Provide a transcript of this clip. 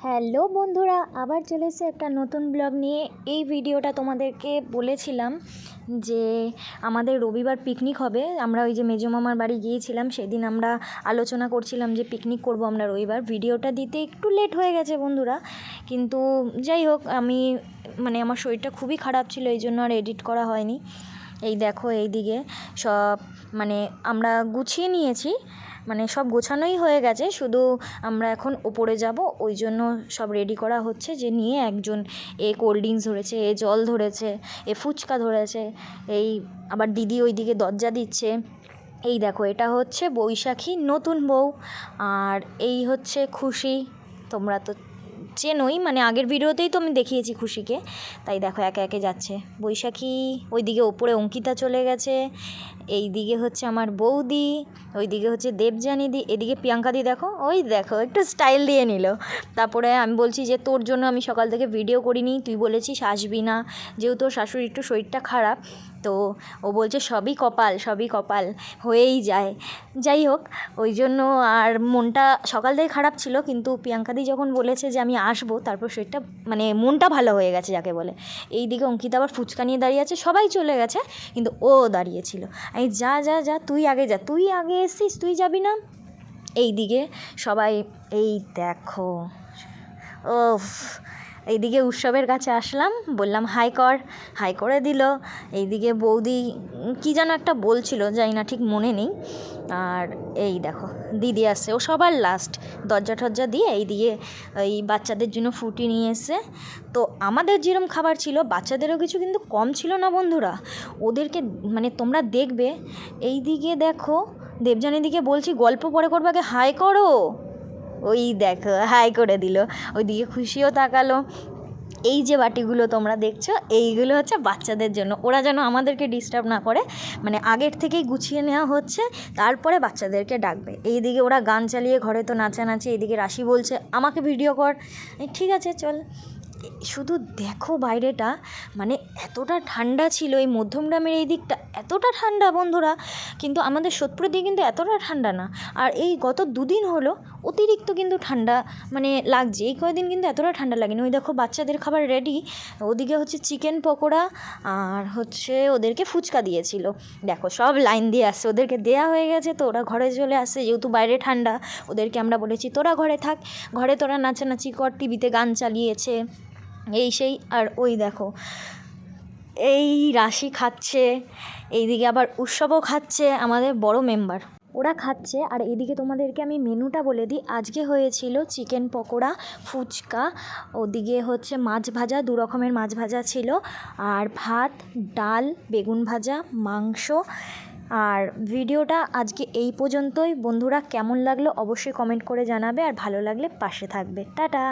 Hello বন্ধুরা, আবার চলে এসেছে একটা নতুন ব্লগ নিয়ে। এই ভিডিওটা তোমাদেরকে বলেছিলাম যে আমাদের রবিবার পিকনিক হবে। আমরা ওই যে মেজো মামার বাড়ি গিয়েছিলাম, সেদিন আমরা আলোচনা করছিলাম যে পিকনিক করব আমরা রবিবার। ভিডিওটা দিতে একটু লেট হয়ে গেছে বন্ধুরা, কিন্তু যাই হোক, আমার শরীরটা খুবই খারাপ ছিল, এই জন্য আর এডিট করা হয়নি। এই দেখো, এই দিকে সব আমরা গুছিয়ে নিয়েছি, সব গোছানোই হয়ে গেছে, শুধু আমরা এখন ওপরে যাব, ওই জন্য সব রেডি করা হচ্ছে। যে নিয়ে একজন কোল্ড ড্রিঙ্কস ধরেছে, জল ধরেছে, ফুচকা ধরেছে, আবার দিদি ওইদিকে দরজা দিচ্ছে। এই দেখো, এটা হচ্ছে বৈশাখী নতুন বউ, আর এই হচ্ছে খুশি। তোমরা তো চেনোই, আগের ভিডিওতেই তো আমি দেখিয়েছি খুশিকে। তাই দেখো, একে একে যাচ্ছে বৈশাখী, ওইদিকে ওপরে অঙ্কিতা চলে গেছে, এই দিকে হচ্ছে আমার বৌদি, ওইদিকে হচ্ছে দেবযানীদি, এদিকে প্রিয়াঙ্কাদি দেখো, ওই দেখো একটু স্টাইল দিয়ে নিল। তারপরে আমি বলছি যে তোর জন্য আমি সকাল থেকে ভিডিও করিনি, তুই বলেছিস আসবি না, যেহেতু তোর শাশুড়ির একটু শরীরটা খারাপ। তো ও বলছে সবই কপাল, সবই কপাল, হয়েই যায়। যাই হোক, ওই জন্য আর মনটা সকাল থেকে খারাপ ছিল, কিন্তু প্রিয়াঙ্কাদি যখন বলেছে যে আমি আসবো, তারপর শরীরটা মনটা ভালো হয়ে গেছে যাকে বলে। এই দিকে অঙ্কিতা আবার ফুচকা নিয়ে দাঁড়িয়ে আছে, সবাই চলে গেছে কিন্তু ও দাঁড়িয়েছিল। এই যা যা যা, তুই আগে যা, তুই আগে এসছিস, তুই যাবি না? এই দিকে সবাই, এই দেখো, ওফ, এইদিকে উৎসবের কাছে আসলাম, বললাম হাই কর, হাই করে দিল। এইদিকে বৌদি কি যেন একটা বলছিল, জানি না, ঠিক মনে নেই। আর এই দেখো দিদি আসছে, ও সবার লাস্ট, দরজা টরজা দিয়ে এইদিকে এই বাচ্চাদের জন্য ফুটি নিয়ে এসে। তো আমাদের যেরকম খাবার ছিল, বাচ্চাদেরও কিছু কিন্তু কম ছিল না বন্ধুরা। ওদেরকে তোমরা দেখবে, এই দিকে দেখো, দেবযানীদিকে বলছি গল্প পরে করবে, আগে হাই করো। ওই দেখো হাই করে দিল, ওইদিকে খুশিও তাকালো। এই যে বাটিগুলো তোমরা দেখছো, এইগুলো হচ্ছে বাচ্চাদের জন্য, ওরা যেন আমাদেরকে ডিস্টার্ব না করে, আগের থেকেই গুছিয়ে নেওয়া হচ্ছে, তারপরে বাচ্চাদেরকে ডাকবে। এইদিকে ওরা গান চালিয়ে ঘরে তো নাচানাচি, এইদিকে রাশি বলছে আমাকে ভিডিও কর, ঠিক আছে চল। শুধু দেখো বাইরেটা, এতটা ঠান্ডা ছিল, এই মধ্যমগ্রামের এই দিকটা এতটা ঠান্ডা বন্ধুরা, কিন্তু আমাদের সোদপুরের দিকে কিন্তু এতটা ঠান্ডা না। আর এই গত দুদিন হলো অতিরিক্ত কিন্তু ঠান্ডা লাগছে, এই কয়েকদিন কিন্তু এতটা ঠান্ডা লাগেনি। ওই দেখো বাচ্চাদের খাবার রেডি, ওদিকে হচ্ছে চিকেন পকোড়া, আর হচ্ছে ওদেরকে ফুচকা দিয়েছিল। দেখো সব লাইন দিয়ে আসছে, ওদেরকে দেয়া হয়ে গেছে, তো ওরা ঘরে চলে আসছে, যেহেতু বাইরে ঠান্ডা। ওদেরকে আমরা বলেছি তোরা ঘরে থাক, ঘরে তোরা নাচানাচি কর, টিভিতে গান চালিয়েছে, এই সেই। আর ওই দেখো, এই রাশি খাচ্ছে, এইদিকে আবার উৎসবও খাচ্ছে, আমাদের বড় মেম্বার, ওরা খাচ্ছে। আর এদিকে তোমাদেরকে আমি মেনুটা বলে দিই, আজকে হয়েছিল চিকেন পকোড়া, ফুচকা, ওদিকে হচ্ছে মাছ ভাজা, 2 রকমের মাছ ভাজা ছিল, আর ভাত, ডাল, বেগুন ভাজা, মাংস। আর ভিডিওটা আজকে এই পর্যন্তই বন্ধুরা, কেমন লাগলো অবশ্যই কমেন্ট করে জানাবে, আর ভালো লাগলে পাশে থাকবে। টাটা।